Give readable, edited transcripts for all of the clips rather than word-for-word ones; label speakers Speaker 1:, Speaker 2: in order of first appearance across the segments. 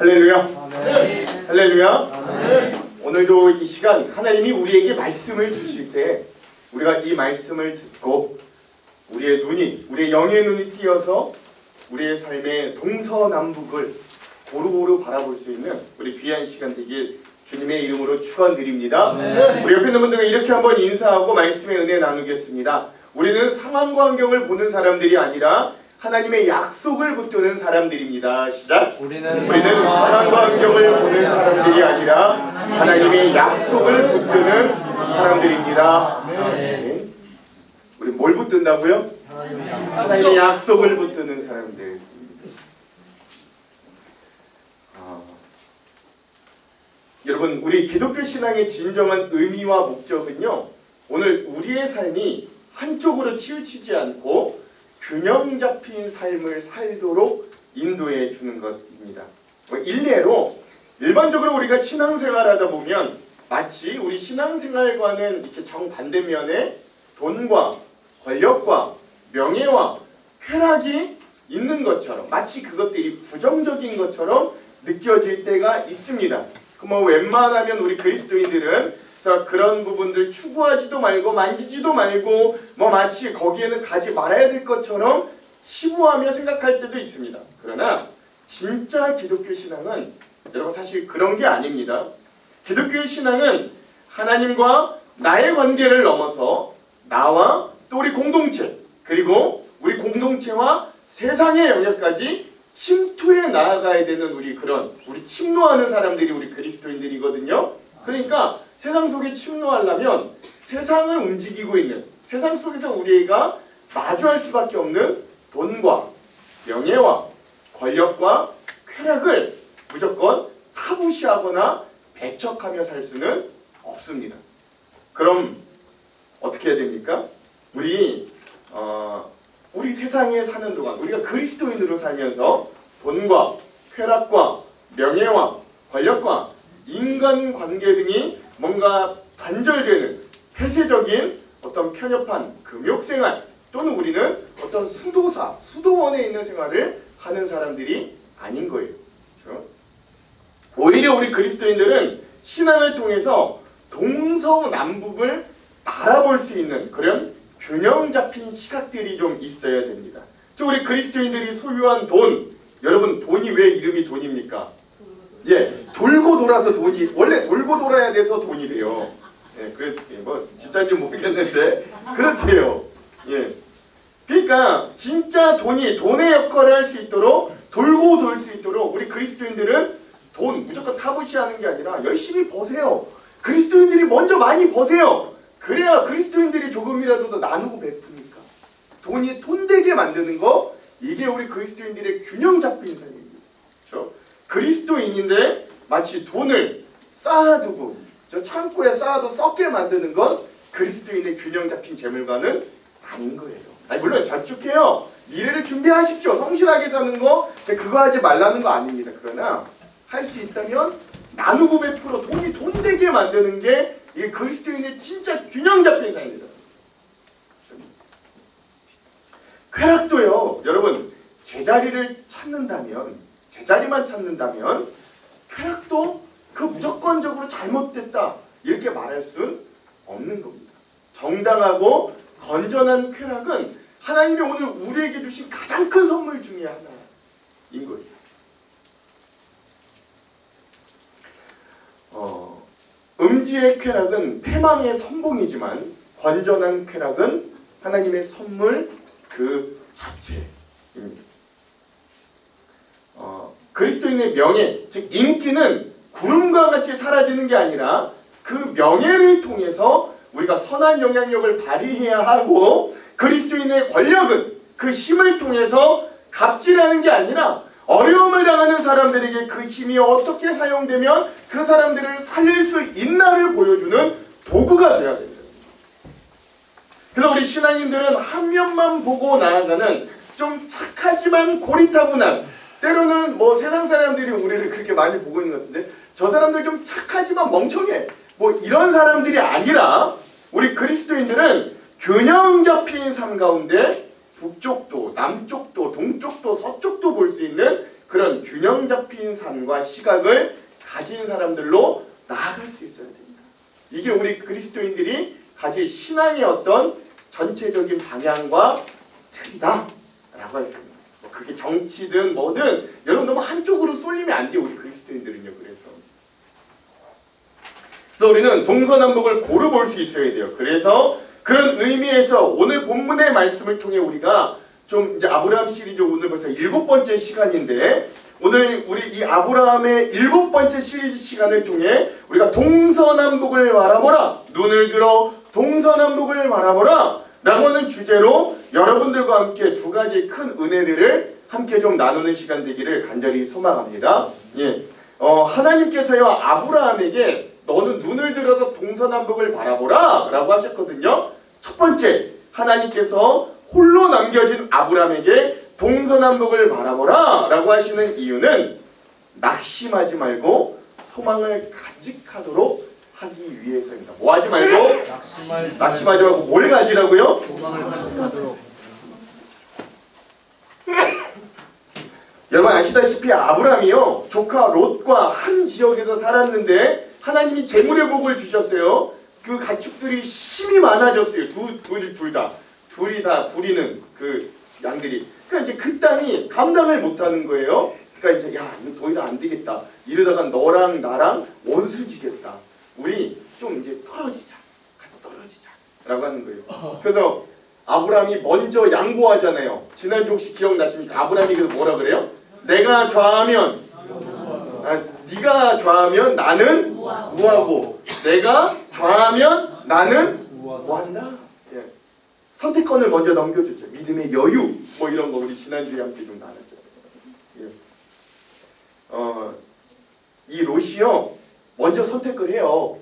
Speaker 1: 할렐루야.
Speaker 2: 네.
Speaker 1: 할렐루야. 네. 오늘도 이 시간 하나님이 우리에게 말씀을 주실 때 우리가 이 말씀을 듣고 우리의 영의 눈이 띄어서 우리의 삶의 동서남북을 고루고루 바라볼 수 있는 우리 귀한 시간 되길 주님의 이름으로 축원드립니다.
Speaker 2: 네.
Speaker 1: 우리 옆에 있는 분들과 이렇게 한번 인사하고 말씀의 은혜 나누겠습니다. 우리는 상황과 환경을 보는 사람들이 아니라 하나님의 약속을 붙드는 사람들입니다. 시작. 우리는 상황과 환경을 보는 사람들이 아니라 하나님의 약속을 붙드는 사람들입니다. 네. 우리 뭘 붙든다고요? 하나님의 약속을 붙드는 사람들. 여러분, 우리 기독교 신앙의 진정한 의미와 목적은요, 오늘 우리의 삶이 한쪽으로 치우치지 않고 균형 잡힌 삶을 살도록 인도해 주는 것입니다. 일례로 일반적으로 우리가 신앙생활하다 보면 마치 우리 신앙생활과는 이렇게 정반대면에 돈과 권력과 명예와 쾌락이 있는 것처럼 마치 그것들이 부정적인 것처럼 느껴질 때가 있습니다. 그럼 웬만하면 우리 그리스도인들은 그런 부분들 추구하지도 말고 만지지도 말고 마치 거기에는 가지 말아야 될 것처럼 치부하며 생각할 때도 있습니다. 그러나 진짜 기독교 신앙은 여러분 사실 그런 게 아닙니다. 기독교의 신앙은 하나님과 나의 관계를 넘어서 나와 또 우리 공동체 그리고 우리 공동체와 세상의 영역까지 침투해 나아가야 되는 우리 침노하는 사람들이 우리 그리스도인들이거든요. 그러니까 세상 속에 침노하려면 세상을 움직이고 있는 세상 속에서 우리가 마주할 수밖에 없는 돈과 명예와 권력과 쾌락을 무조건 타부시하거나 배척하며 살 수는 없습니다. 그럼 어떻게 해야 됩니까? 우리 세상에 사는 동안 우리가 그리스도인으로 살면서 돈과 쾌락과 명예와 권력과 인간관계 등이 뭔가 단절되는 폐쇄적인 어떤 편협한 금욕생활 또는 우리는 어떤 수도원에 있는 생활을 하는 사람들이 아닌 거예요. 그렇죠? 오히려 우리 그리스도인들은 신앙을 통해서 동서남북을 바라볼 수 있는 그런 균형 잡힌 시각들이 좀 있어야 됩니다. 우리 그리스도인들이 소유한 돈, 여러분 돈이 왜 이름이 돈입니까? 돌고 돌아서 돈이 원래 돌고 돌아야 돼서 돈이 돼요. 진짜인지 모르겠는데 그렇대요. 그러니까 진짜 돈의 역할을 할 수 있도록 돌고 돌 수 있도록 우리 그리스도인들은 돈 무조건 타부시하는 게 아니라 열심히 버세요. 그리스도인들이 먼저 많이 버세요. 그래야 그리스도인들이 조금이라도 더 나누고 베푸니까 돈이 돈되게 만드는 거 이게 우리 그리스도인들의 균형 잡힌 삶입니다. 그렇죠? 그리스도인인데 마치 돈을 쌓아두고 저 창고에 쌓아도 썩게 만드는 건 그리스도인의 균형 잡힌 재물과는 아닌 거예요. 물론 저축해요. 미래를 준비하십시오. 성실하게 사는 거 그거 하지 말라는 거 아닙니다. 그러나 할 수 있다면 나누고 베풀어 돈이 돈되게 만드는 게 이게 그리스도인의 진짜 균형 잡힌 삶입니다. 쾌락도요. 여러분 제자리만 찾는다면 쾌락도 그 무조건적으로 잘못됐다 이렇게 말할 수는 없는 겁니다. 정당하고 건전한 쾌락은 하나님이 오늘 우리에게 주신 가장 큰 선물 중에 하나인 거예요. 음지의 쾌락은 패망의 선봉이지만 건전한 쾌락은 하나님의 선물 그 자체입니다. 그리스도인의 명예, 즉 인기는 구름과 같이 사라지는 게 아니라 그 명예를 통해서 우리가 선한 영향력을 발휘해야 하고 그리스도인의 권력은 그 힘을 통해서 갑질하는 게 아니라 어려움을 당하는 사람들에게 그 힘이 어떻게 사용되면 그 사람들을 살릴 수 있나를 보여주는 도구가 되어야 됩니다. 그래서 우리 신앙인들은 한 면만 보고 나아가는 좀 착하지만 고리타분한 때로는 세상 사람들이 우리를 그렇게 많이 보고 있는 것 같은데 저 사람들 좀 착하지만 멍청해 이런 사람들이 아니라 우리 그리스도인들은 균형 잡힌 삶 가운데 북쪽도 남쪽도 동쪽도 서쪽도 볼 수 있는 그런 균형 잡힌 삶과 시각을 가진 사람들로 나아갈 수 있어야 됩니다. 이게 우리 그리스도인들이 가질 신앙의 어떤 전체적인 방향과 틀이다 라고 할 수 있습니다. 그게 정치든 뭐든 여러분 너무 한쪽으로 쏠리면 안 돼요. 우리 그리스도인들은요. 그래서 우리는 동서남북을 고루 볼 수 있어야 돼요. 그래서 그런 의미에서 오늘 본문의 말씀을 통해 우리가 좀 이제 아브라함 시리즈 오늘 벌써 7번째 시간인데 오늘 우리 이 아브라함의 7번째 시리즈 시간을 통해 우리가 동서남북을 바라보라, 눈을 들어 동서남북을 바라보라 라고 하는 주제로 여러분들과 함께 두 가지 큰 은혜들을 함께 좀 나누는 시간 되기를 간절히 소망합니다. 예, 하나님께서요 아브라함에게 너는 눈을 들어서 동서남북을 바라보라 라고 하셨거든요. 첫 번째, 하나님께서 홀로 남겨진 아브라함에게 동서남북을 바라보라 라고 하시는 이유는 낙심하지 말고 소망을 간직하도록 하기 위해서입니다. 뭐 하지 말고? 낙심하지 말고 뭘 가지라고요?
Speaker 2: 소망을 간직하도록.
Speaker 1: 여러분 아시다시피 아브라함이요 조카 롯과 한 지역에서 살았는데 하나님이 재물의 복을 주셨어요. 그 가축들이 힘이 많아졌어요. 둘이 다 부리는 그 양들이. 그러니까 이제 그 땅이 감당을 못하는 거예요. 그러니까 이제 야 이거 더 이상 안 되겠다. 이러다가 너랑 나랑 원수지겠다. 우리 좀 이제 떨어지자. 같이 떨어지자라고 하는 거예요. 그래서 아브라함이 먼저 양보하잖아요. 지난주 혹시 기억나십니까? 아브라함이 그래서 뭐라 그래요? 내가 좌하면 네가 좌하면 나는 우하고 내가 좌하면 나는 우한다. 예. 선택권을 먼저 넘겨주죠. 믿음의 여유 뭐 이런 거 우리 지난주에 함께 좀 나눴죠. 예. 이 롯이요 먼저 선택을 해요.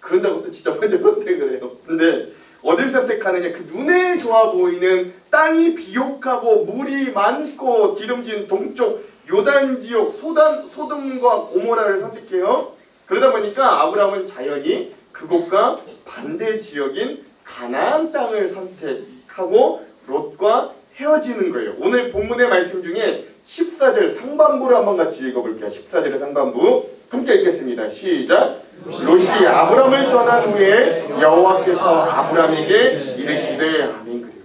Speaker 1: 그런다고 또 진짜 먼저 선택을 해요. 근데 어딜 선택하느냐? 그 눈에 좋아 보이는 땅이 비옥하고 물이 많고 기름진 동쪽 요단 지역 소돔과 고모라를 선택해요. 그러다 보니까 아브라함은 자연히 그곳과 반대 지역인 가나안 땅을 선택하고 롯과 헤어지는 거예요. 오늘 본문의 말씀 중에 14절 상반부를 한번 같이 읽어볼게요. 14절의 상반부 함께 읽겠습니다. 시작. 롯이 아브라함을 떠난 후에 여호와께서 아브라함에게 이르시되 아멘. 그래요.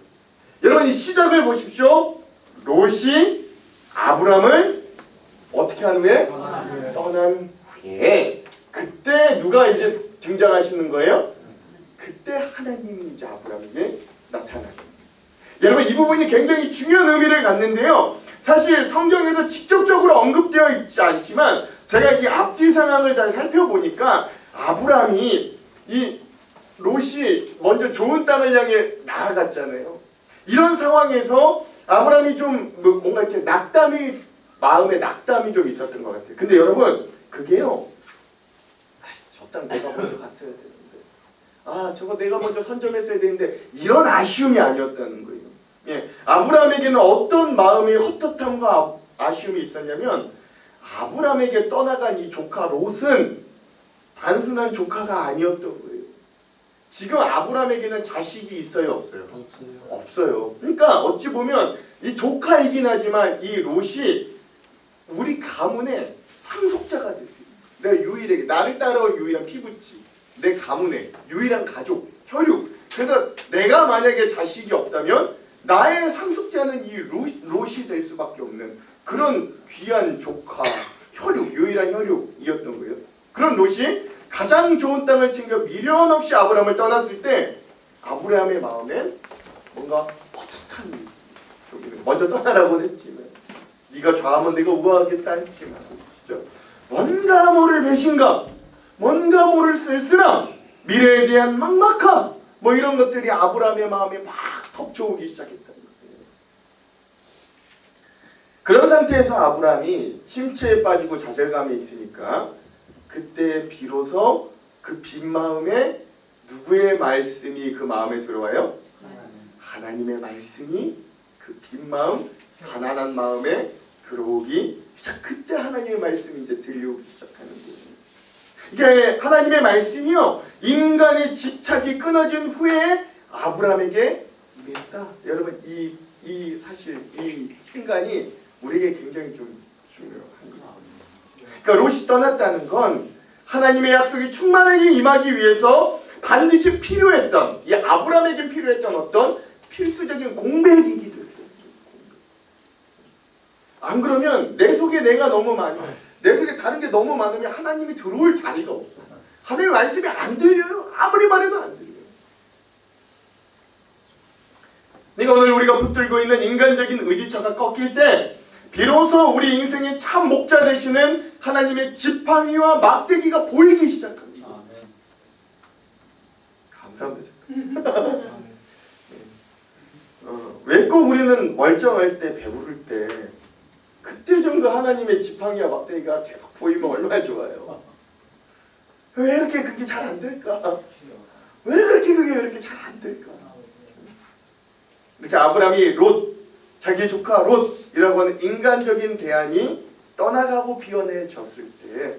Speaker 1: 여러분 이 시작을 보십시오. 롯이 아브라함을 어떻게 한 후에? 떠난 후에 그때 누가 이제 등장하시는 거예요? 그때 하나님이 이제 아브라함에게 나타나십니다. 여러분 이 부분이 굉장히 중요한 의미를 갖는데요. 사실 성경에서 직접적으로 언급되어 있지 않지만 제가 이 앞뒤 상황을 잘 살펴보니까 아브라함이 이 롯이 먼저 좋은 땅을 향해 나아갔잖아요. 이런 상황에서 아브라함이 좀 뭔가 이렇게 마음에 낙담이 좀 있었던 것 같아요. 근데 여러분 그게요. 저 땅 내가 먼저 갔어야 되는데 저거 내가 먼저 선점했어야 되는데 이런 아쉬움이 아니었다는 거예요. 예, 아브라함에게는 어떤 마음의 헛헛함과 아쉬움이 있었냐면 아브라함에게 떠나간 이 조카 롯은 단순한 조카가 아니었던 거예요. 지금 아브라함에게는 자식이 있어요, 없어요? 없어요. 그러니까 어찌 보면 이 조카이긴 하지만 이 롯이 우리 가문의 상속자가 됐어요. 내가 유일하게 나를 따라온 유일한 피부치, 내 가문의 유일한 가족, 혈육. 그래서 내가 만약에 자식이 없다면 나의 상속자는 이 롯이 될 수밖에 없는 그런 귀한 조카, 혈육, 유일한 혈육이었던 거예요. 그런 롯이 가장 좋은 땅을 챙겨 미련 없이 아브라함을 떠났을 때 아브라함의 마음엔 뭔가 헛헛한 쪽이 먼저 떠나라고는 했지만 네가 좌하면 내가 우하겠다 했지만 그렇죠? 뭔가 모를 배신감, 뭔가 모를 쓸쓸함, 미래에 대한 막막함 뭐 이런 것들이 아브라함의 마음에 막 덮쳐오기 시작했다는 거예요. 그런 상태에서 아브라함이 침체에 빠지고 좌절감에 있으니까 그때 비로소 그 빈 마음에 누구의 말씀이 그 마음에 들어와요? 하나님의 말씀이 그 빈 마음, 가난한 마음에 들어오기 시작. 그때 하나님의 말씀이 이제 들려오기 시작하는 거예요. 이게 하나님의 말씀이요 인간의 집착이 끊어진 후에 아브라함에게 임했다. 여러분 이 사실 이 순간이 우리에게 굉장히 좀 중요해요. 그러니까 롯이 떠났다는 건 하나님의 약속이 충만하게 임하기 위해서 반드시 필요했던, 이 아브라함에게 필요했던 어떤 필수적인 공백이기도 해요. 안 그러면 내 속에 내가 너무 많아, 내 속에 다른 게 너무 많으면 하나님이 들어올 자리가 없어. 하나님의 말씀이 안 들려요. 아무리 말해도 안 들려요. 그러니까 오늘 우리가 붙들고 있는 인간적인 의지처가 꺾일 때 비로소 우리 인생의 참 목자 되시는 하나님의 지팡이와 막대기가 보이기 시작합니다. 감사합니다. 왜 꼭 우리는 멀쩡할 때, 배부를 때 그때 정도 하나님의 지팡이와 막대기가 계속 보이면 얼마나 좋아요. 왜 이렇게 그게 잘 안 될까? 왜 그렇게 그게 이렇게 잘 안 될까? 이렇게 아브라함이 롯, 자기 조카 롯이라고 하는 인간적인 대안이 떠나가고 비워내졌을 때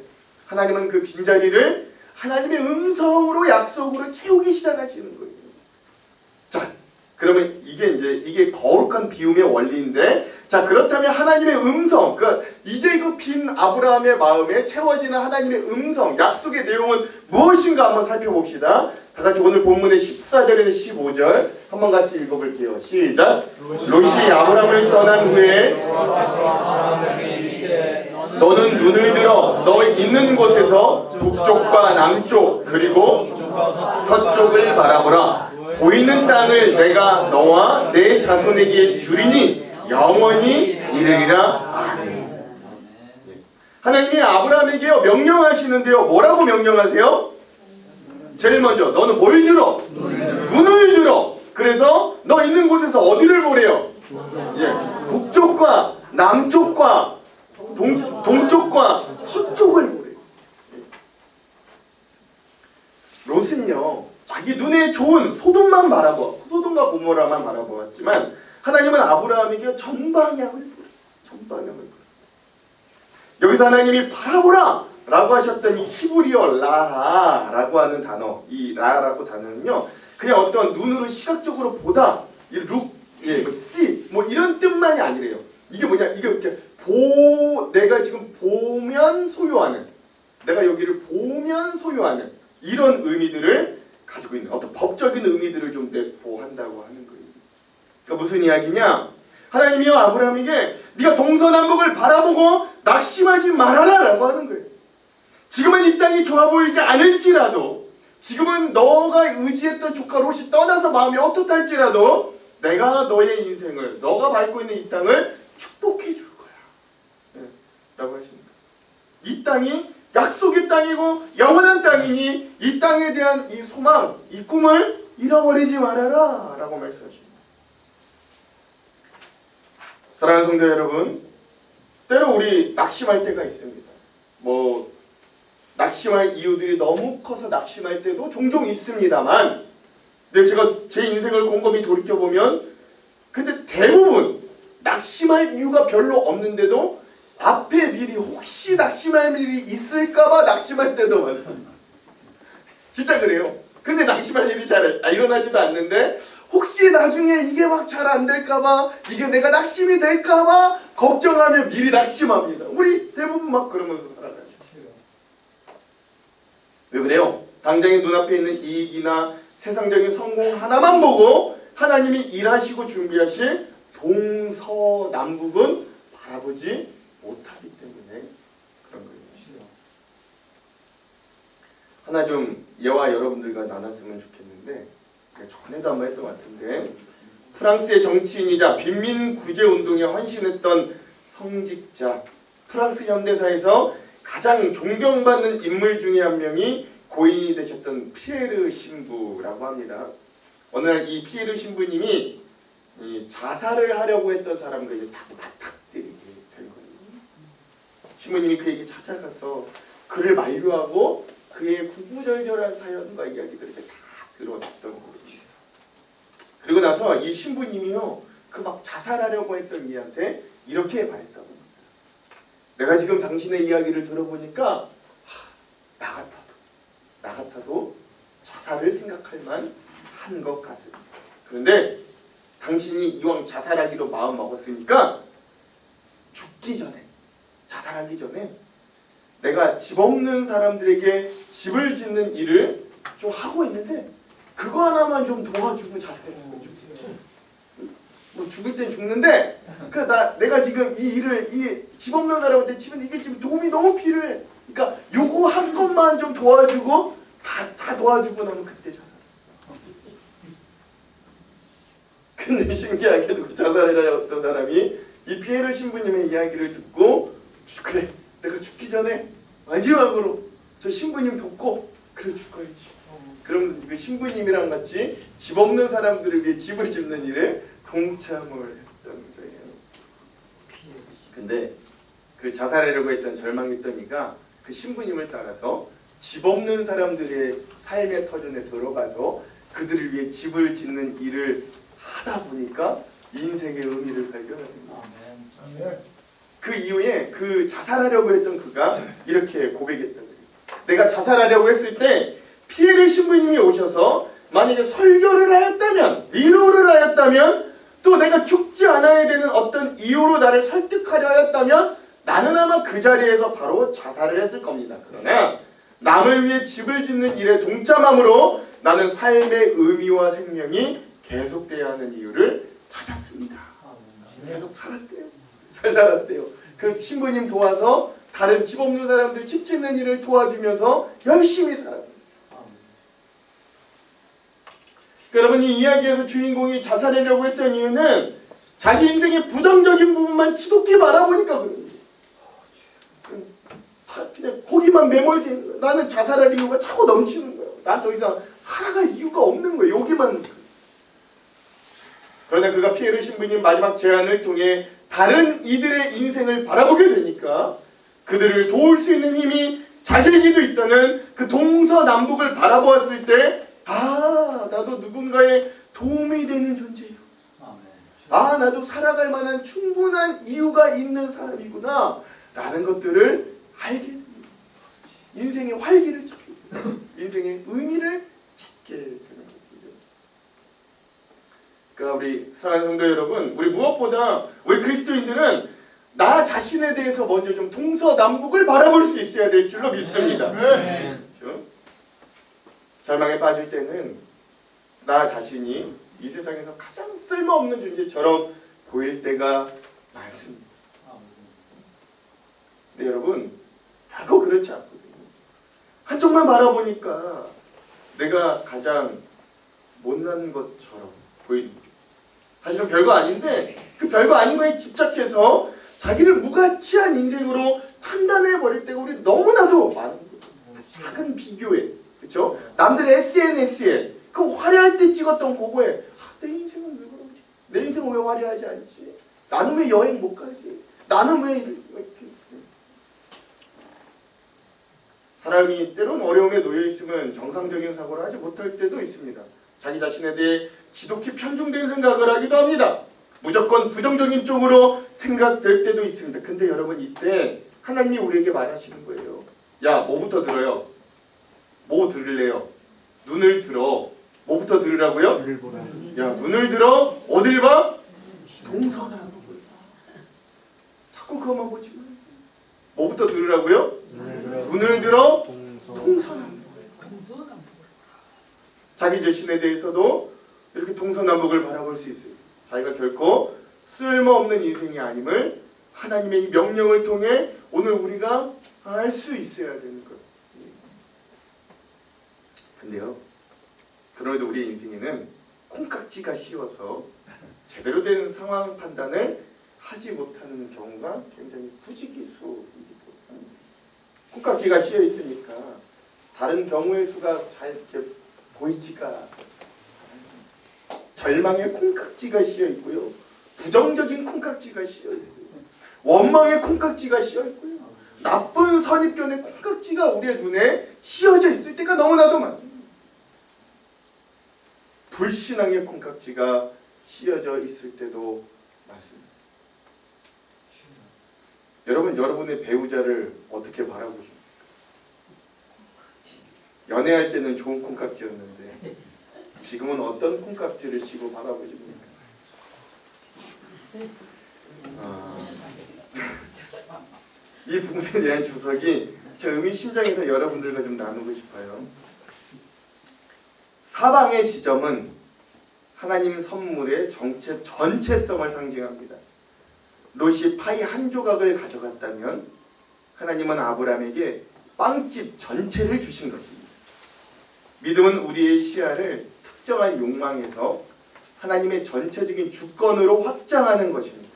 Speaker 1: 하나님은 그 빈자리를 하나님의 음성으로, 약속으로 채우기 시작하시는 거예요. 자, 그러면 이게 거룩한 비움의 원리인데, 자, 그렇다면 하나님의 음성, 이제 그 빈 아브라함의 마음에 채워지는 하나님의 음성, 약속의 내용은 무엇인가 한번 살펴봅시다. 다 같이 오늘 본문의 14절에서 15절 한번 같이 읽어볼게요. 시작. 롯이 아브라함을 떠난 후에 너는 눈을 들어 너 있는 곳에서 북쪽과 남쪽 그리고 서쪽을 바라보라. 보이는 땅을 내가 너와 내 자손에게 주리니 영원히 이르리라. 아멘. 하나님이 아브라함에게 명령하시는데요. 뭐라고 명령하세요? 제일 먼저 너는 뭘 들어? 눈을 들어. 그래서 너 있는 곳에서 어디를 보래요? 북쪽과 남쪽과 동쪽과 서쪽을 보래요. 롯은요, 자기 눈에 좋은 소돔만 바라보, 소돔과 고모라만 바라보았지만 하나님은 아브라함에게 전방향을 보래요. 전방향을 보래요. 여기서 하나님이 바라보라 라고 하셨던 이 히브리어 라하라고 하는 단어, 이 라하라고 단어는요, 그냥 어떤 눈으로 시각적으로 보다, 이 룩, see, 뭐 이런 뜻만이 아니래요. 이게 뭐냐, 이게 이렇게 내가 지금 보면 소유하는, 내가 여기를 보면 소유하는 이런 의미들을 가지고 있는 어떤 법적인 의미들을 좀 내포한다고 하는 거예요. 그러니까 무슨 이야기냐? 하나님이요 아브라함에게 네가 동서남북을 바라보고 낙심하지 말아라 라고 하는 거예요. 지금은 이 땅이 좋아 보이지 않을지라도, 지금은 너가 의지했던 조카 롯이 떠나서 마음이 어떻할지라도 내가 너의 인생을, 너가 밟고 있는 이 땅을 축복해 줄 거야. 네, 라고 하십니다. 이 땅이 약속의 땅이고 영원한 땅이니 이 땅에 대한 이 소망, 이 꿈을 잃어버리지 말아라 라고 말씀하십니다. 사랑하는 성도 여러분, 때로 우리 낙심할 때가 있습니다. 낙심할 이유들이 너무 커서 낙심할 때도 종종 있습니다만, 근데 제가 제 인생을 곰곰이 돌이켜보면 근데 대부분 낙심할 이유가 별로 없는데도 앞에 미리 혹시 낙심할 일이 있을까봐 낙심할 때도 많습니다. 진짜 그래요. 근데 낙심할 일이 잘 일어나지도 않는데 혹시 나중에 이게 막 잘 안 될까봐, 이게 내가 낙심이 될까봐 걱정하며 미리 낙심합니다. 우리 대부분 막 그러면서 살아가죠. 왜 그래요? 당장에 눈앞에 있는 이익이나 세상적인 성공 하나만 보고 하나님이 일하시고 준비하실 동서남북은 바라보지 못하기 때문에 그런 거예요. 하나 좀 예와 여러분들과 나눴으면 좋겠는데, 전에도 한번 했던 것 같은데, 프랑스의 정치인이자 빈민구제운동에 헌신했던 성직자, 프랑스 현대사에서 가장 존경받는 인물 중에 한 명이 고인이 되셨던 피에르 신부라고 합니다. 어느 날 이 피에르 신부님이 자살을 하려고 했던 사람과 이제 맞닥뜨리게 된 거예요. 신부님이 그에게 찾아가서 그를 만류하고 그의 구구절절한 사연과 이야기들을 다 들어줬던 거예요. 그리고 나서 이 신부님이요, 그 막 자살하려고 했던 이한테 이렇게 말했다고 합니다. 내가 지금 당신의 이야기를 들어보니까 나 같아도 자살을 생각할 만한 것 같습니다. 그런데 당신이 이왕 자살하기로 마음 먹었으니까 죽기 전에, 자살하기 전에 내가 집 없는 사람들에게 집을 짓는 일을 좀 하고 있는데 그거 하나만 좀 도와주고 자살했으면 좋겠어. 뭐 죽을 땐 죽는데 내가 지금 이 일을 이 집 없는 사람한테 집은 이게 지금 도움이 너무 필요해. 그러니까 요거 한 것만 좀 도와주고 다 도와주고 나면 그때 자살. 근데 신기하게도 그 자살이라 어떤 사람이 이 피에르 신부님의 이야기를 듣고 그래 내가 죽기 전에 마지막으로 저 신부님 돕고 그래 죽어야지. 그럼 그 신부님이랑 같이 집 없는 사람들을 위해 집을 짓는 일에 동참을 했던 거예요. 근데 그 자살하려고 했던 절망했던 이가 그 신부님을 따라서 집 없는 사람들의 삶의 터전에 들어가서 그들을 위해 집을 짓는 일을 하다 보니까 인생의 의미를 발견하는 거예요. 그 이후에 그 자살하려고 했던 그가 이렇게 고백했던 거예요. 내가 자살하려고 했을 때 피에르 신부님이 오셔서 만약에 설교를 하였다면, 위로를 하였다면, 또 내가 죽지 않아야 되는 어떤 이유로 나를 설득하려 하였다면 나는 아마 그 자리에서 바로 자살을 했을 겁니다. 그러나 남을 위해 집을 짓는 일에 동참함으로 나는 삶의 의미와 생명이 계속돼야 하는 이유를 찾았습니다. 계속 살았대요. 잘 살았대요. 그 신부님 도와서 다른 집 없는 사람들 집 짓는 일을 도와주면서 열심히 살았대요. 여러분 이 이야기에서 주인공이 자살하려고 했던 이유는 자기 인생의 부정적인 부분만 치솟게 바라보니까 그런 거예요. 그냥 거기만 매몰돼 있는 거예요. 나는 자살할 이유가 자꾸 넘치는 거예요. 난 더 이상 살아갈 이유가 없는 거예요. 여기만. 그러나 그가 피에르 신부님 마지막 제안을 통해 다른 이들의 인생을 바라보게 되니까 그들을 도울 수 있는 힘이 자기에게도 있다는 그 동서남북을 바라보았을 때 나도 누군가의 도움이 되는 존재예요. 나도 살아갈 만한 충분한 이유가 있는 사람이구나 라는 것들을 알게 됩니다. 인생의 활기를 찾게 됩니다. 인생의 의미를 찾게 되는 것입니다. 그러니까 우리 사랑하는 성도 여러분, 우리 무엇보다 우리 그리스도인들은 나 자신에 대해서 먼저 좀 동서남북을 바라볼 수 있어야 될 줄로 믿습니다. 그렇죠? 절망에 빠질 때는 나 자신이 이 세상에서 가장 쓸모없는 존재처럼 보일 때가 많습니다. 근데 여러분 결코 그렇지 않거든요. 한쪽만 바라보니까 내가 가장 못난 것처럼 보입니다. 사실은 별거 아닌데 그 별거 아닌 거에 집착해서 자기를 무가치한 인생으로 판단해버릴 때가 우리 너무나도 많은 거예요. 작은 비교에, 그렇죠? 남들의 SNS에 그 화려할 때 찍었던 그거에 내 인생은 왜 그러지? 내 인생은 왜 화려하지 않지? 나는 왜 여행 못 가지? 나는 왜 이렇게 사람이 때론 어려움에 놓여 있으면 정상적인 사고를 하지 못할 때도 있습니다. 자기 자신에 대해 지독히 편중된 생각을 하기도 합니다. 무조건 부정적인 쪽으로 생각될 때도 있습니다. 근데 여러분 이때 하나님이 우리에게 말하시는 거예요. 야, 뭐부터 들어요? 뭐 들을래요? 눈을 들어. 뭐부터 들으라고요? 야, 눈을 들어. 어딜 봐? 동서남북을 봐. 자꾸 그것만 보지 마. 뭐부터 들으라고요? 눈을 들어. 동서남북을 봐. 자기 자신에 대해서도 이렇게 동서남북을 바라볼 수 있어요. 자기가 결코 쓸모없는 인생이 아님을 하나님의 이 명령을 통해 오늘 우리가 알 수 있어야 되는 것. 근데요, 그래도 우리의 인생에는 콩깍지가 씌워서 제대로 된 상황 판단을 하지 못하는 경우가 굉장히 부지기수이기도 합니다. 콩깍지가 씌어 있으니까 다른 경우의 수가 잘 이렇게 보이지가 않아요. 절망의 콩깍지가 씌어 있고요. 부정적인 콩깍지가 씌어 있고요. 원망의 콩깍지가 씌어 있고요. 나쁜 선입견의 콩깍지가 우리의 눈에 씌어져 있을 때가 너무나도 많아요. 불신앙의 콩깍지가 씌어져 있을 때도 많습니다. 여러분, 여러분의 배우자를 어떻게 바라보십니까? 연애할 때는 좋은 콩깍지였는데 지금은 어떤 콩깍지를 씌고 바라보십니까? 이 부분에 대한 주석이 제 의미심장에서 여러분들과 좀 나누고 싶어요. 사방의 지점은 하나님 선물의 전체성을 상징합니다. 롯이 파이 한 조각을 가져갔다면 하나님은 아브라함에게 빵집 전체를 주신 것입니다. 믿음은 우리의 시야를 특정한 욕망에서 하나님의 전체적인 주권으로 확장하는 것입니다.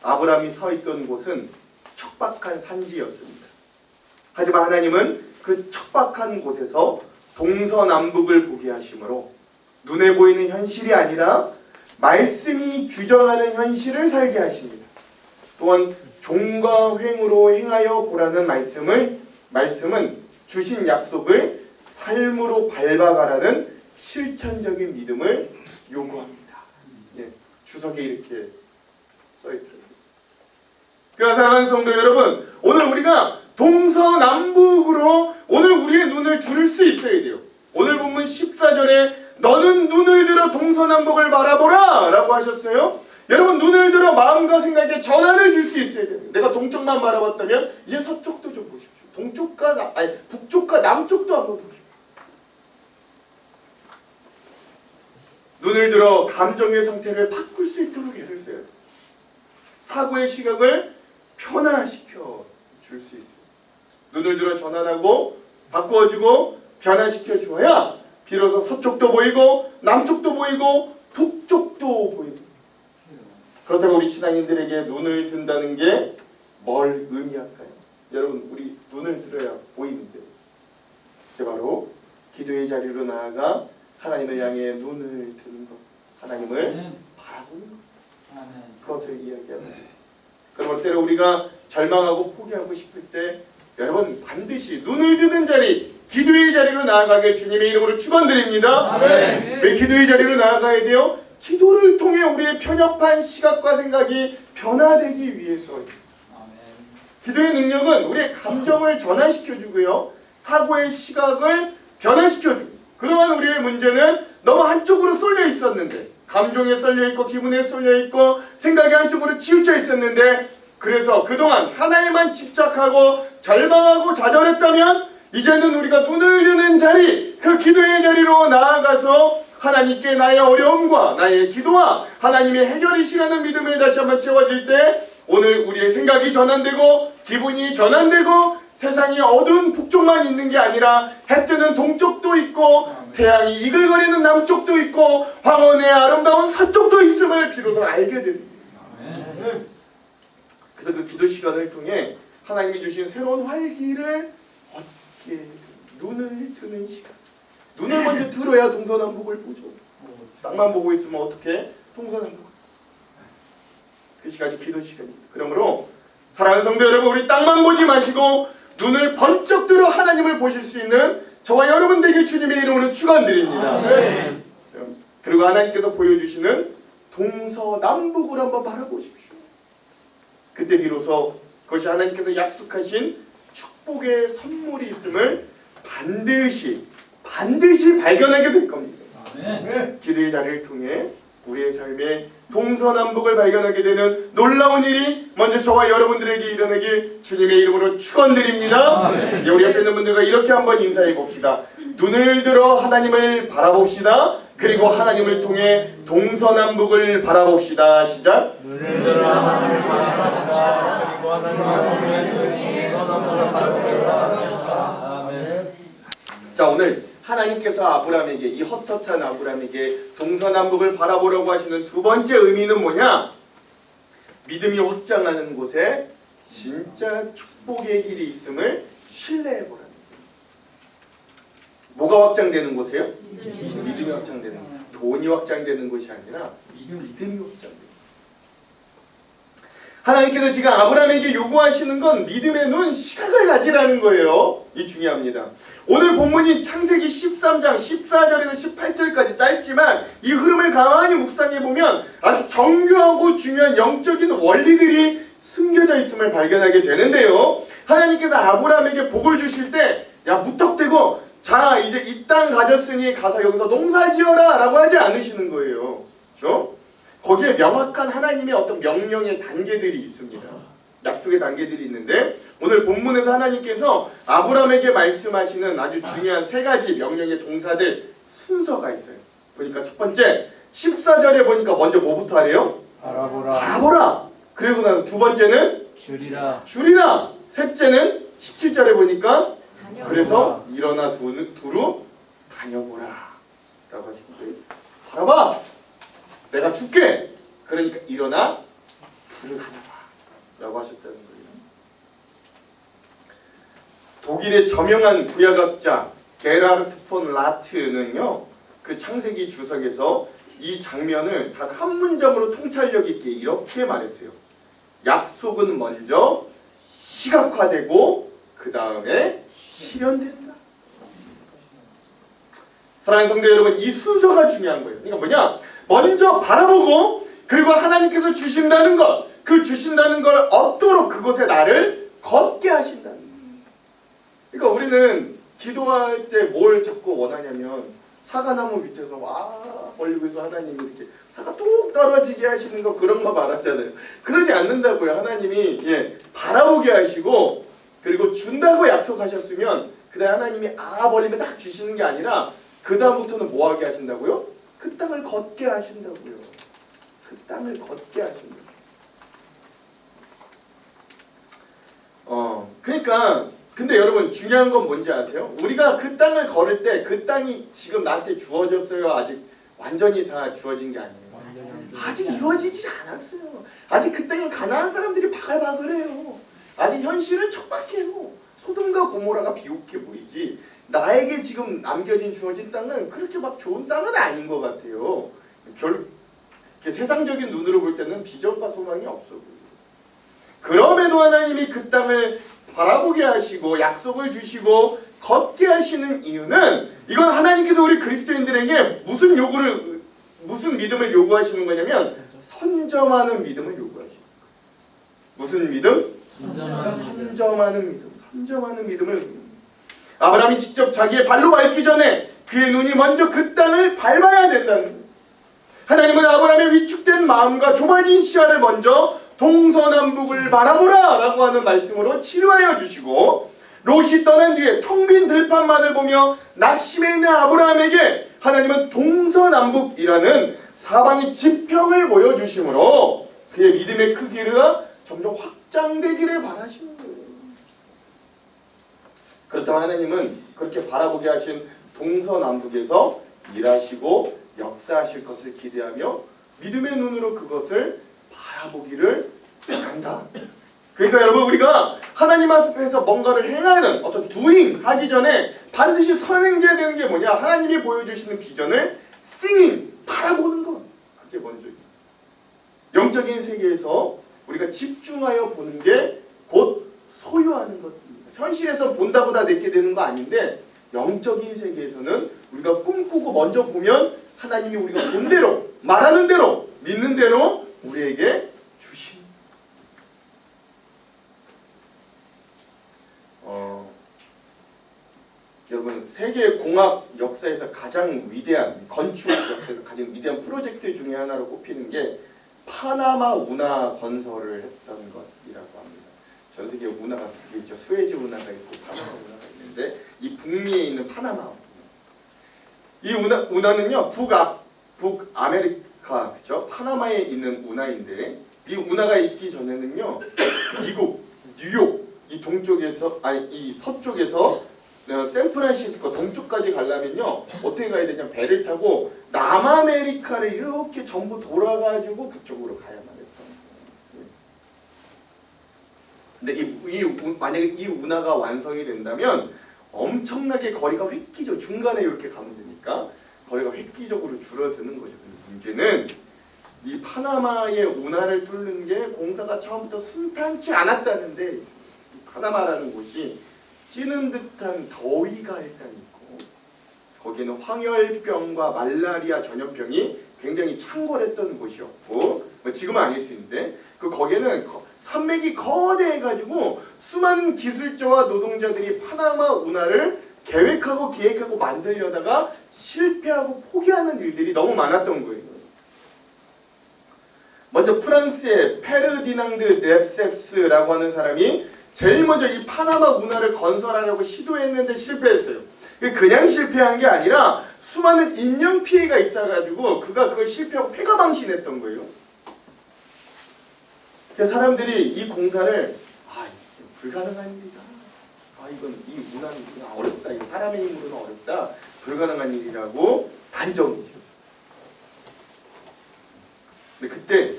Speaker 1: 아브라함이 서 있던 곳은 척박한 산지였습니다. 하지만 하나님은 그 척박한 곳에서 동서남북을 보게 하심으로 눈에 보이는 현실이 아니라 말씀이 규정하는 현실을 살게 하십니다. 또한 종과 횡으로 행하여 보라는 말씀은 주신 약속을 삶으로 밟아가라는 실천적인 믿음을 요구합니다. 예, 주석에 이렇게 써있더라고요. 그러니까 사랑하는 성도 여러분, 오늘 우리가 동서남북으로 오늘 우리의 눈을 들 수 있어야 돼요. 오늘 본문 14절에 너는 눈을 들어 동서남북을 바라보라 라고 하셨어요. 여러분, 눈을 들어 마음과 생각에 전환을 줄 수 있어야 돼요. 내가 동쪽만 바라봤다면 이제 서쪽도 좀 보십시오. 북쪽과 남쪽도 한번 보십시오. 눈을 들어 감정의 상태를 바꿀 수 있도록 애를 써야 돼요. 사고의 시각을 변화시켜 줄 수 있어요. 눈을 들어 전환하고 바꿔주고 변화시켜 주어야 비로소 서쪽도 보이고 남쪽도 보이고 북쪽도 보이고. 그렇다고 우리 신앙인들에게 눈을 든다는 게 뭘 의미할까요? 여러분, 우리 눈을 들어야 보이는데 바로 기도의 자리로 나아가 하나님을 향해 눈을 드는 것, 하나님을 바라보는 것, 그것을 이야기합니다. 그러므로 때로 우리가 절망하고 포기하고 싶을 때 여러분 반드시 눈을 드는 자리, 기도의 자리로 나아가게 주님의 이름으로 축원드립니다. 왜 기도의 자리로 나아가야 돼요? 기도를 통해 우리의 편협한 시각과 생각이 변화되기 위해서. 기도의 능력은 우리의 감정을 전환시켜주고요, 사고의 시각을 변화시켜주고. 그동안 우리의 문제는 너무 한쪽으로 쏠려 있었는데, 감정에 쏠려 있고 기분에 쏠려 있고 생각이 한쪽으로 치우쳐 있었는데, 그래서 그동안 하나에만 집착하고 절망하고 좌절했다면 이제는 우리가 눈을 드는 자리, 그 기도의 자리로 나아가서 하나님께 나의 어려움과 나의 기도와 하나님의 해결이 시라는 믿음을 다시 한번 채워질 때 오늘 우리의 생각이 전환되고 기분이 전환되고 세상이 어두운 북쪽만 있는 게 아니라 해 뜨는 동쪽도 있고 태양이 이글거리는 남쪽도 있고 황혼의 아름다운 서쪽도 있음을 비로소 알게 됩니다. 그래서 그 기도 시간을 통해 하나님이 주신 새로운 활기를 얻게, 눈을 드는 시간. 눈을 먼저 들어야 동서남북을 보죠. 땅만 보고 있으면 어떻게 동서남북. 그 시간이 기도 시간입니다. 그러므로 사랑하는 성도 여러분, 우리 땅만 보지 마시고 눈을 번쩍 들어 하나님을 보실 수 있는 저와 여러분 되길 주님의 이름으로 축원드립니다. 그리고 하나님께서 보여주시는 동서남북을 한번 바라보십시오. 그때 비로소 그것이 하나님께서 약속하신 축복의 선물이 있음을 반드시 발견하게 될 겁니다. 기도의 자리를 통해 우리의 삶에 동서남북을 발견하게 되는 놀라운 일이 먼저 저와 여러분들에게 일어나길 주님의 이름으로 축원드립니다. 우리 옆에 있는 분들과 이렇게 한번 인사해 봅시다. 눈을 들어 하나님을 바라봅시다. 그리고 하나님을 통해 동서남북을 바라봅시다. 시작. 눈을 들어 하나님을 바라봅시다. 그리고 하나님을 통해 동서남북을 바라봅시다. 아멘. 자, 오늘 하나님께서 아브라함에게, 이 헛헛한 아브라함에게 동서남북을 바라보라고 하시는 두 번째 의미는 뭐냐? 믿음이 확장하는 곳에 진짜 축복의 길이 있음을 신뢰해보라는 거예요. 뭐가 확장되는 곳이에요? 믿음이 확장되는 곳. 돈이 확장되는 것이 아니라 믿음이 확장되는 곳. 하나님께서 지금 아브라함에게 요구하시는 건 믿음의 눈, 시각을 가지라는 거예요. 이 중요합니다. 오늘 본문인 창세기 13장 14절에서 18절까지 짧지만 이 흐름을 가만히 묵상해보면 아주 정교하고 중요한 영적인 원리들이 숨겨져 있음을 발견하게 되는데요. 하나님께서 아브라함에게 복을 주실 때 야, 무턱대고 자, 이제 이 땅 가졌으니 가서 여기서 농사 지어라 라고 하지 않으시는 거예요. 그렇죠? 거기에 명확한 하나님의 어떤 명령의 단계들이 있습니다. 약속의 단계들이 있는데 오늘 본문에서 하나님께서 아브라함에게 말씀하시는 아주 중요한 세 가지 명령의 동사들 순서가 있어요. 보니까 첫 번째 14절에 보니까 먼저 뭐부터 하래요?
Speaker 2: 바라보라.
Speaker 1: 바라보라. 그리고 나서 두 번째는
Speaker 2: 줄이라.
Speaker 1: 줄이라. 셋째는 17절에 보니까
Speaker 3: 다녀보라.
Speaker 1: 그래서 일어나 두루 다녀보라 라고 하시는데 바라봐 내가 줄게 그러니까 일어나 두루 다녀봐 라고 하셨다는 거예요. 독일의 저명한 구약학자 게라르트 폰 라트는요 그 창세기 주석에서 이 장면을 단 한 문장으로 통찰력 있게 이렇게 말했어요. 약속은 먼저 시각화되고 그 다음에 실현된다. 사랑하는 성도 여러분, 이 순서가 중요한 거예요. 그러니까 뭐냐? 먼저 바라보고 그리고 하나님께서 주신다는 것, 그 주신다는 걸 얻도록 그곳에 나를 걷게 하신다는 거예요. 그러니까 우리는 기도할 때 뭘 자꾸 원하냐면 사과나무 밑에서 와 벌리고서 하나님이 이렇게 사과 뚝 떨어지게 하시는 거 그런 거 말았잖아요. 그러지 않는다고요. 하나님이 바라보게 하시고 그리고 준다고 약속하셨으면 그 다음 하나님이 벌리면 딱 주시는 게 아니라 그 다음부터는 뭐 하게 하신다고요? 그 땅을 걷게 하신다고요. 그 땅을 걷게 하신다고요. 그러니까 근데 여러분 중요한 건 뭔지 아세요? 우리가 그 땅을 걸을 때 그 땅이 지금 나한테 주어졌어요? 아직 완전히 다 주어진 게 아니에요. 아직 이루어지지 않았어요. 아직 그 땅에 가나안 사람들이 바글바글해요. 아직 현실은 척박해요. 소돔과 고모라가 비옥해 보이지 나에게 지금 남겨진 주어진 땅은 그렇게 막 좋은 땅은 아닌 것 같아요. 세상적인 눈으로 볼 때는 비전과 소망이 없어 보여요. 그럼에도 하나님이 그 땅을 바라보게 하시고 약속을 주시고 걷게 하시는 이유는 이건 하나님께서 우리 그리스도인들에게 무슨 믿음을 요구하시는 거냐면 선점하는 믿음을 요구하시는 거예요. 무슨 믿음? 선점하는 믿음을 아브라함이 직접 자기의 발로 밟기 전에 그의 눈이 먼저 그 땅을 밟아야 된다는 거예요. 하나님은 아브라함의 위축된 마음과 좁아진 시야를 먼저 동서남북을 바라보라 라고 하는 말씀으로 치료하여 주시고 롯이 떠난 뒤에 텅 빈 들판만을 보며 낙심해 있는 아브라함에게 하나님은 동서남북이라는 사방의 지평을 보여주심으로 그의 믿음의 크기가 점점 확장되기를 바라시는 거예요. 그렇다면 하나님은 그렇게 바라보게 하신 동서남북에서 일하시고 역사하실 것을 기대하며 믿음의 눈으로 그것을 바라보기를 한다. 그러니까 여러분 우리가 하나님 앞에서 뭔가를 행하는 어떤 doing 하기 전에 반드시 선행해야 되는 게 뭐냐? 하나님이 보여주시는 비전을 seeing 바라보는 것. 그게 먼저 영적인 세계에서 우리가 집중하여 보는 게 곧 소유하는 것입니다. 현실에서 본다고 다 내게 되는 거 아닌데 영적인 세계에서는 우리가 꿈꾸고 먼저 보면 하나님이 우리가 본 대로 말하는 대로 믿는 대로 우리에게 주신 여러분 세계 공학 역사에서 가장 위대한 건축 역사에서 가장 위대한 프로젝트 중에 하나로 꼽히는 게 파나마 운하 건설을 했던 것이라고 합니다. 전 세계 운하가 두 개 있죠. 수에즈 운하가 있고 파나마 운하가 있는데 이 북미에 있는 파나마 이 운하는요 북아메리카 그죠? 파나마에 있는 운하인데 이 운하가 있기 전에는요 미국 뉴욕 이 동쪽에서 이 서쪽에서 샌프란시스코 동쪽까지 가려면요 어떻게 가야 되냐 배를 타고 남아메리카를 이렇게 전부 돌아가지고 그쪽으로 가야만 했던 거예요. 근데 만약에 이 운하가 완성이 된다면 엄청나게 거리가 획기적 중간에 이렇게 가면 되니까 거리가 획기적으로 줄어드는 거죠. 근데 문제는 이 파나마의 운하를 뚫는 게 공사가 처음부터 순탄치 않았다는데 이 파나마라는 곳이 찌는 듯한 더위가 일단 있고 거기에는 황열병과 말라리아 전염병이 굉장히 창궐했던 곳이었고 지금은 아닐 수 있는데 거기에는 산맥이 거대해가지고 수많은 기술자와 노동자들이 파나마 운하를 계획하고 기획하고 만들려다가 실패하고 포기하는 일들이 너무 많았던 거예요. 먼저 프랑스의 페르디낭드 렙셉스라고 하는 사람이 제일 먼저 이 파나마 운하를 건설하려고 시도했는데 실패했어요. 그냥 실패한 게 아니라 수많은 인명 피해가 있어가지고 그가 그걸 실패하고 패가망신했던 거예요. 그래서 사람들이 이 공사를 불가능한 일이다. 이건 이 운하는 어렵다. 이거 사람의 힘으로는 어렵다. 불가능한 일이라고 단정이죠. 근데 그때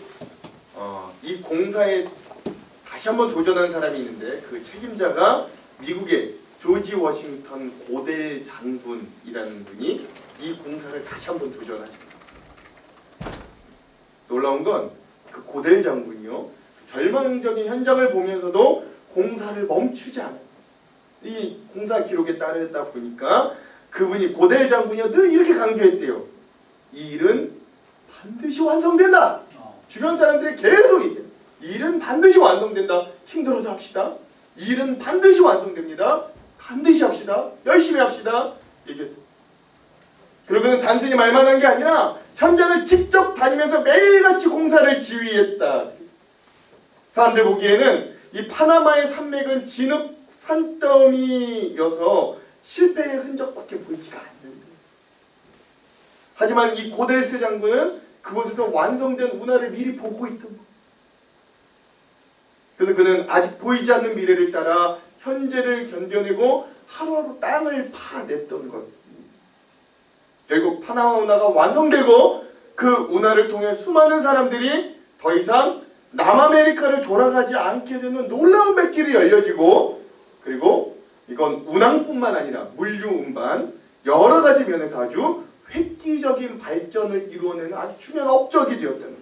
Speaker 1: 이 공사에 다시 한번 도전한 사람이 있는데 그 책임자가 미국의 조지 워싱턴 고델 장군이라는 분이 이 공사를 다시 한번 도전하십니다. 놀라운 건 그 고델 장군이요, 절망적인 현장을 보면서도 공사를 멈추지 않아요. 이 공사 기록에 따르다 보니까 그분이 고델 장군이 늘 이렇게 강조했대요. 이 일은 반드시 완성된다. 주변 사람들이 계속 얘기해요. 이 일은 반드시 완성된다. 힘들어도 합시다. 이 일은 반드시 완성됩니다. 반드시 합시다. 열심히 합시다. 얘기했죠. 그리고 그는 단순히 말만 한 게 아니라 현장을 직접 다니면서 매일같이 공사를 지휘했다. 사람들 보기에는 이 파나마의 산맥은 진흙 산더미여서 실패의 흔적밖에 보이지가 않는데, 하지만 이 고델스 장군은 그곳에서 완성된 운하를 미리 보고 있던 거예요. 그래서 그는 아직 보이지 않는 미래를 따라 현재를 견뎌내고 하루하루 땅을 파냈던 것. 결국 파나마 운하가 완성되고 그 운하를 통해 수많은 사람들이 더 이상 남아메리카를 돌아가지 않게 되는 놀라운 백길이 열려지고, 그리고 이건 운항뿐만 아니라 물류 운반 여러 가지 면에서 아주 획기적인 발전을 이루어내는 아주 중요한 업적이 되었다는 거예요.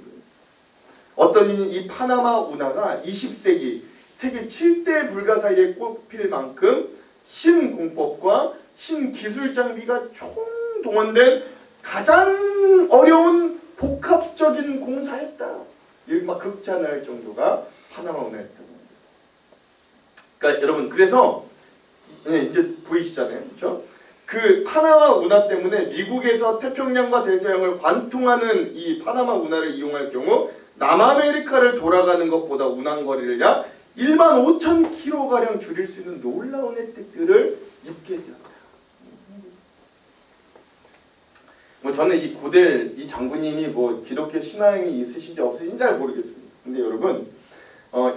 Speaker 1: 어떤 이는 이 파나마 운하가 20세기 세계 7대 불가사의에 꼽힐 만큼 신공법과 신기술 장비가 총동원된 가장 어려운 복합적인 공사였다. 이렇게 막 극찬할 정도가 파나마 운하였다고 합니다. 그러니까 여러분, 그래서 이제 보이시잖아요, 그렇죠? 그 파나마 운하 때문에 미국에서 태평양과 대서양을 관통하는 이 파나마 운하를 이용할 경우 남아메리카를 돌아가는 것보다 운항거리를 약 15,000km가량 줄일 수 있는 놀라운 혜택들을 입게 되었다. 저는 이 고델 이 장군님이 기독교 신앙이 있으신지 없으신지 잘 모르겠습니다. 근데 여러분,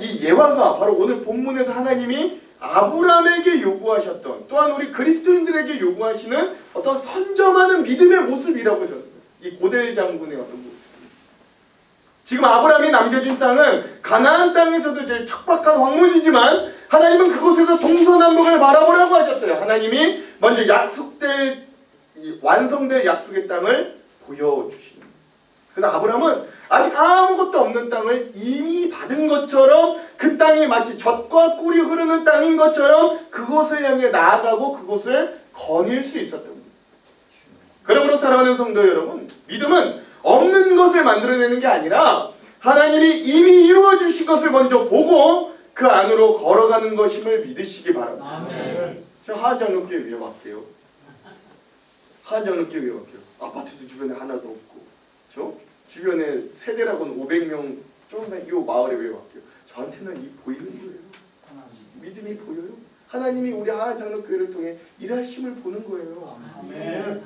Speaker 1: 이 예화가 바로 오늘 본문에서 하나님이 아브라함에게 요구하셨던, 또한 우리 그리스도인들에게 요구하시는 어떤 선점하는 믿음의 모습이라고 저는, 이 고델 장군의 어떤 모습. 지금 아브라함이 남겨진 땅은 가나안 땅에서도 제일 척박한 황무지지만 하나님은 그곳에서 동서남북을 바라보라고 하셨어요. 하나님이 먼저 완성될 약속의 땅을 보여주시는. 그래서 아브라함은 아직 아무것도 없는 땅을 이미 받은 것처럼, 그 땅이 마치 젖과 꿀이 흐르는 땅인 것처럼 그곳을 향해 나아가고 그곳을 거닐 수 있었던 거예요. 그러므로 사랑하는 성도 여러분, 믿음은 없는 것을 만들어내는 게 아니라 하나님이 이미 이루어 주신 것을 먼저 보고 그 안으로 걸어가는 것임을 믿으시기 바랍니다. 아멘. 저 하한장로교회 왜 왔게요? 하한장로교회 왜 왔게요? 아파트도 주변에 하나도 없고, 저 주변에 세대라고는 500명 좀 이 마을에 왜 왔게요? 저한테는 이 보이는 거예요. 믿음이 보여요. 하나님이 우리 하한장로교회를 통해 일하심을 보는 거예요. 아멘.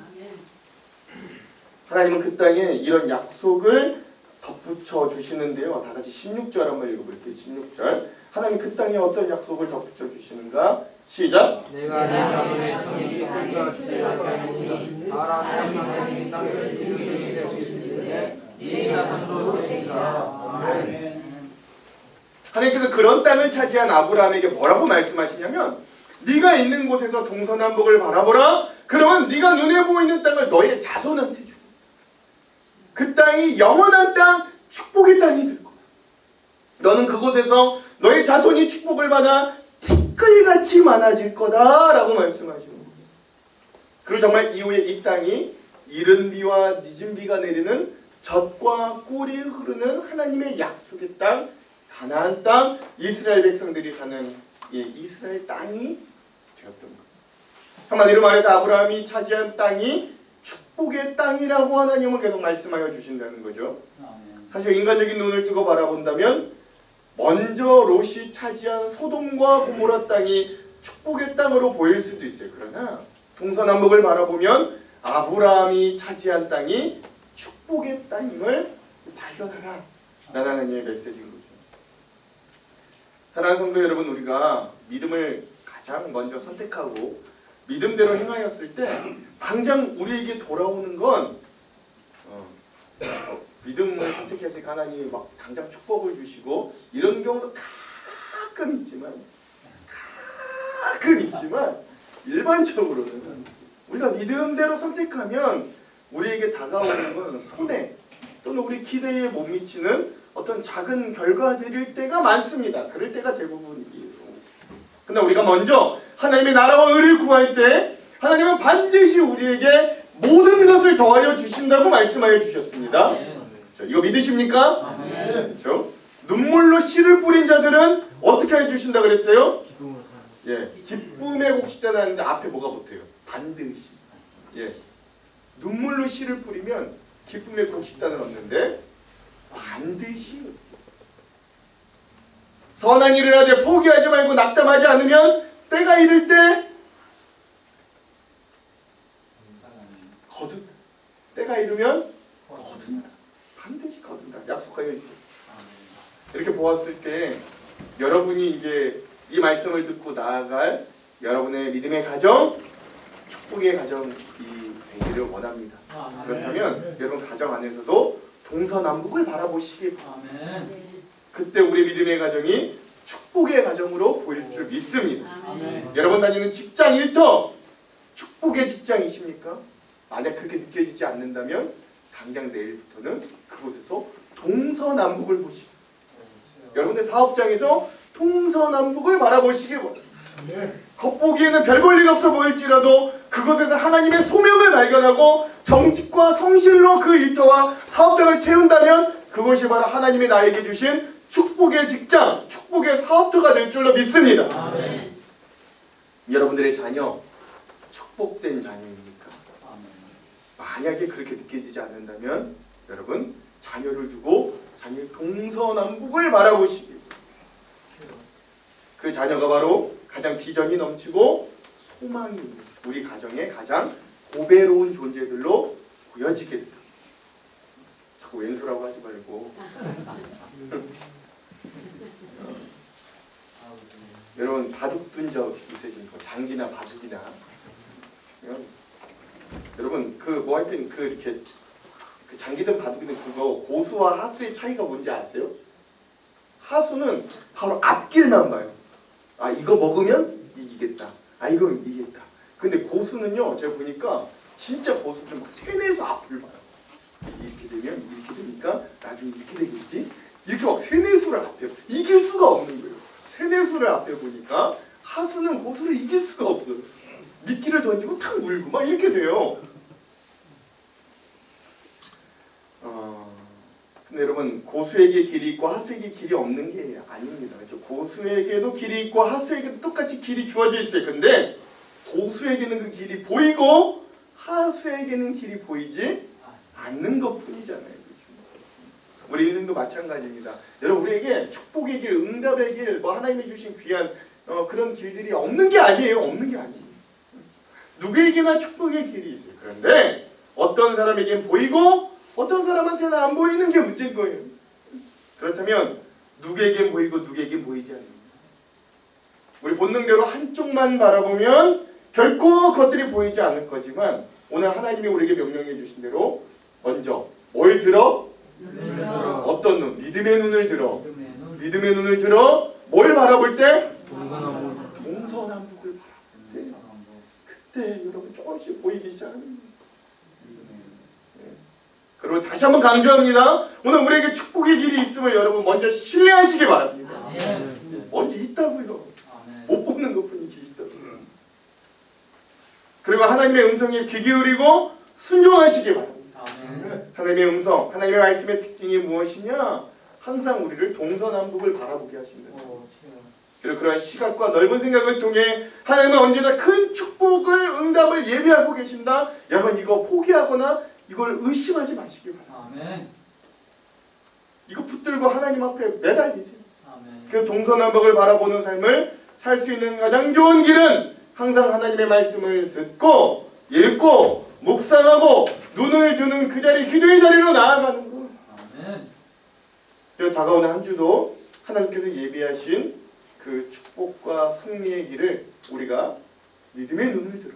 Speaker 1: 하나님은 그 땅에 이런 약속을 덧붙여 주시는데요. 다 같이 16절 한번 읽어볼게요. 16절. 하나님 그 땅에 어떤 약속을 덧붙여 주시는가? 시작.
Speaker 2: 내가 내 자손의 성이 같이 하리니 사람의 하나님 땅을 이루실 수 있으니 이 자손도 되리라. 아멘.
Speaker 1: 하나님께서 그런 땅을 차지한 아브라함에게 뭐라고 말씀하시냐면, 네가 있는 곳에서 동서남북을 바라보라. 그러면 네가 눈에 보이는 땅을 너의 자손한테 주. 그 땅이 영원한 땅, 축복의 땅이 될 거야. 너는 그곳에서 너의 자손이 축복을 받아 티끌같이 많아질 거다라고 말씀하시는 거예요. 그리고 정말 이후에 이 땅이 이른 비와 늦은 비가 내리는 젖과 꿀이 흐르는 하나님의 약속의 땅, 가나안 땅, 이스라엘 백성들이 사는 이스라엘 땅이 되었던 거예요. 한마디로 말해서 아브라함이 차지한 땅이 축복의 땅이라고 하나님은 계속 말씀하여 주신다는 거죠. 사실 인간적인 눈을 뜨고 바라본다면 먼저 롯이 차지한 소돔과 고모라 땅이 축복의 땅으로 보일 수도 있어요. 그러나 동서남북을 바라보면 아브라함이 차지한 땅이 축복의 땅임을 발견하라 라는 하나님의 메시지인 거죠. 사랑하는 성도 여러분, 우리가 믿음을 가장 먼저 선택하고 믿음대로 행하였을 때 당장 우리에게 돌아오는 건 믿음을 선택했으니까 하나님이 막 당장 축복을 주시고 이런 경우도 가끔 있지만 일반적으로는 우리가 믿음대로 선택하면 우리에게 다가오는 건 손해 또는 우리 기대에 못 미치는 어떤 작은 결과들일 때가 많습니다. 그럴 때가 대부분이에요. 그러나 우리가 먼저 하나님의 나라와 의를 구할 때 하나님은 반드시 우리에게 모든 것을 더하여 주신다고 말씀하여 주셨습니다. 이거 믿으십니까? 그렇죠? 눈물로 씨를 뿌린 자들은 어떻게 해주신다 그랬어요? 기쁨의 곡식단 하는데 앞에 뭐가 붙어요? 반드시. 눈물로 씨를 뿌리면 기쁨의 곡식단을 얻는데 반드시. 선한 일을 하되 포기하지 말고 낙담하지 않으면 때가 이를 때 거둔다. 때가 이르면 거둔다. 반드시 거둔다. 약속하여 주셨습니다. 이렇게 보았을 때 여러분이 이제 이 말씀을 듣고 나아갈 여러분의 믿음의 가정, 축복의 가정이 되기를 원합니다. 그렇다면 여러분 가정 안에서도 동서남북을 바라보시기 바랍니다. 그때 우리 믿음의 가정이 축복의 가정으로 보일 줄 믿습니다. 여러분 다니는 직장 일터 축복의 직장이십니까? 만약 그렇게 느껴지지 않는다면 당장 내일부터는 그곳에서 동서남북을 보시고 여러분의 사업장에서 동서남북을 바라보시기 바랍니다. 겉보기에는 별 볼 일 없어 보일지라도 그곳에서 하나님의 소명을 발견하고 정직과 성실로 그 일터와 사업장을 채운다면 그것이 바로 하나님이 나에게 주신 축복의 직장, 축복의 사업터가 될 줄로 믿습니다. 아멘. 여러분들의 자녀 축복된 자녀입니까? 만약에 그렇게 느껴지지 않는다면 여러분 자녀를 두고 자녀의 동서남북을 바라보시기. 그 자녀가 바로 가장 비전이 넘치고 소망이 있는 우리 가정의 가장 고배로운 존재들로 보여지게 됩니다. 자꾸 왼수라고 하지 말고 여러분 바둑 둔 적 있으십니까? 장기나 바둑이나 여러분 뭐 하여튼 이렇게 장기든 바둑이든 그거 고수와 하수의 차이가 뭔지 아세요? 하수는 바로 앞길만 봐요. 아 이거 먹으면 이기겠다. 아 이거 이기겠다. 근데 고수는요 제가 보니까 진짜 고수들 막 세뇌해서 앞을 봐요. 이렇게 되면 이렇게 되니까 나중에 이렇게 되겠지. 이렇게 막 세뇌수를 앞에 이길 수가 없는 거예요. 세뇌수를 앞에 보니까 하수는 고수를 이길 수가 없어요. 미끼를 던지고 탁 물고 막 이렇게 돼요. 근데 여러분 고수에게 길이 있고 하수에게 길이 없는 게 아닙니다. 그렇죠? 고수에게도 길이 있고 하수에게도 똑같이 길이 주어져 있어요. 근데 고수에게는 그 길이 보이고 하수에게는 길이 보이지 않는 것뿐이잖아요. 그렇죠? 우리 인생도 마찬가지입니다. 여러분 우리에게 축복의 길, 응답의 길, 하나님이 주신 귀한 그런 길들이 없는 게 아니에요. 없는 게 아니에요. 누구에게나 축복의 길이 있어요. 그런데 어떤 사람에겐 보이고 어떤 사람한테는 안 보이는 게 문제인 거예요. 그렇다면 누구에겐 보이고 누구에겐 보이지 않습니다. 우리 본능대로 한쪽만 바라보면 결코 그것들이 보이지 않을 거지만 오늘 하나님이 우리에게 명령해 주신 대로 먼저 뭘 들어? 어떤 눈? 믿음의 눈을 들어. 믿음의 눈을 들어 뭘 바라볼 때? 동서남북을 바라볼 때 그때 여러분 조금씩 보이기 시작합니다. 그리고 다시 한번 강조합니다. 오늘 우리에게 축복의 길이 있음을 여러분 먼저 신뢰하시기 바랍니다. 먼저 있다고요. 못 보는 것뿐이지 있다고요. 그리고 하나님의 음성에 귀 기울이고 순종하시기 바랍니다. 하나님의 음성, 하나님의 말씀의 특징이 무엇이냐? 항상 우리를 동서남북을 바라보게 하십니다. 그리고 그러한 시각과 넓은 생각을 통해 하나님은 언제나 큰 축복을, 응답을 예비하고 계신다. 여러분 이거 포기하거나 이걸 의심하지 마시기 바랍니다. 이거 붙들고 하나님 앞에 매달리세요.
Speaker 2: 아멘.
Speaker 1: 그 동서남북을 바라보는 삶을 살 수 있는 가장 좋은 길은 항상 하나님의 말씀을 듣고 읽고 묵상하고 눈을 드는 그 자리, 기도의 자리로 나아가는 거.
Speaker 2: 아멘.
Speaker 1: 그 다가오는 한 주도 하나님께서 예비하신 그 축복과 승리의 길을 우리가 믿음의 눈을 들어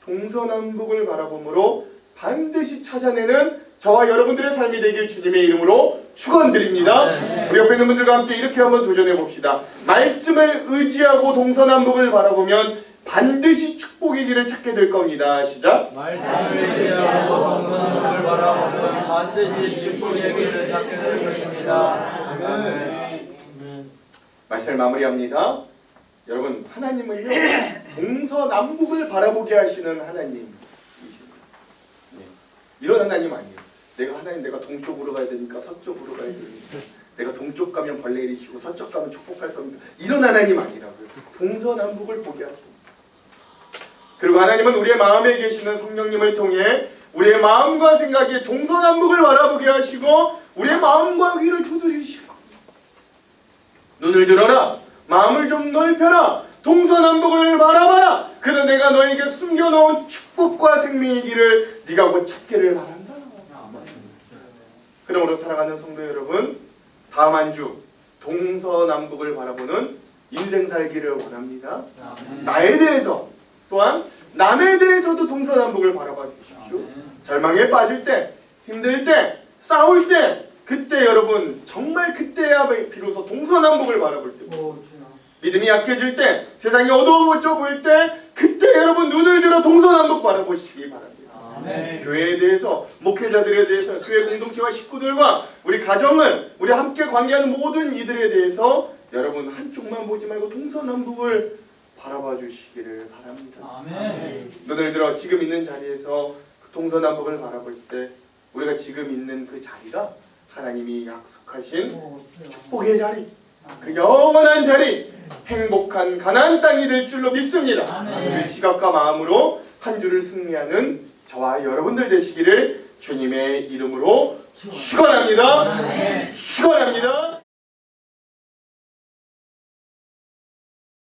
Speaker 1: 동서남북을 바라봄으로 반드시 찾아내는 저와 여러분들의 삶이 되길 주님의 이름으로 축원드립니다. 우리 옆에 있는 분들과 함께 이렇게 한번 도전해 봅시다. 말씀을 의지하고 동서남북을 바라보면 반드시 축복의 길을 찾게 될 겁니다. 시작.
Speaker 2: 말씀을 의지하고 동서남북을 바라보면 반드시 축복의 길을 찾게 될 것입니다. 아멘.
Speaker 1: 말씀을 마무리합니다. 여러분, 하나님은요 동서남북을 바라보게 하시는 하나님이십니다. 네. 이런 하나님 아니에요. 내가 동쪽으로 가야 되니까 서쪽으로 가야 되니까 내가 동쪽 가면 벌레 일이시고 서쪽 가면 축복할 겁니다. 이런 하나님 아니라고요. 동서남북을 보게 하십니다. 그리고 하나님은 우리의 마음에 계시는 성령님을 통해 우리의 마음과 생각이 동서남북을 바라보게 하시고 우리의 마음과 귀를 두드리실 겁니다. 눈을 들어라. 마음을 좀 넓혀라. 동서남북을 바라봐라. 그래서 내가 너에게 숨겨놓은 축복과 생명의 길을 네가 곧 찾기를 바란다. 그러므로 사랑하는 성도 여러분, 다음 한 주 동서남북을 바라보는 인생 살기를 원합니다. 나에 대해서 또한 남에 대해서도 동서남북을 바라봐 주십시오. 절망에 빠질 때, 힘들 때, 싸울 때, 그때 여러분 정말 그때야 비로소 동서남북을 바라볼 때, 믿음이 약해질 때, 세상이 어두워져 보일 때, 그때 여러분 눈을 들어 동서남북 바라보시기 바랍니다.
Speaker 2: 아멘.
Speaker 1: 교회에 대해서, 목회자들에 대해서, 교회 공동체와 식구들과 우리 가정을, 우리 함께 관계하는 모든 이들에 대해서 여러분 한쪽만 보지 말고 동서남북을 바라봐 주시기를 바랍니다.
Speaker 2: 아멘.
Speaker 1: 눈을 들어 지금 있는 자리에서 그 동서남북을 바라볼 때 우리가 지금 있는 그 자리가 하나님이 약속하신 축복의 자리, 그 영원한 자리, 행복한 가나안 땅이 될 줄로 믿습니다. 그 시각과 마음으로 한 주를 승리하는 저와 여러분들 되시기를 주님의 이름으로 축원합니다. 축원합니다.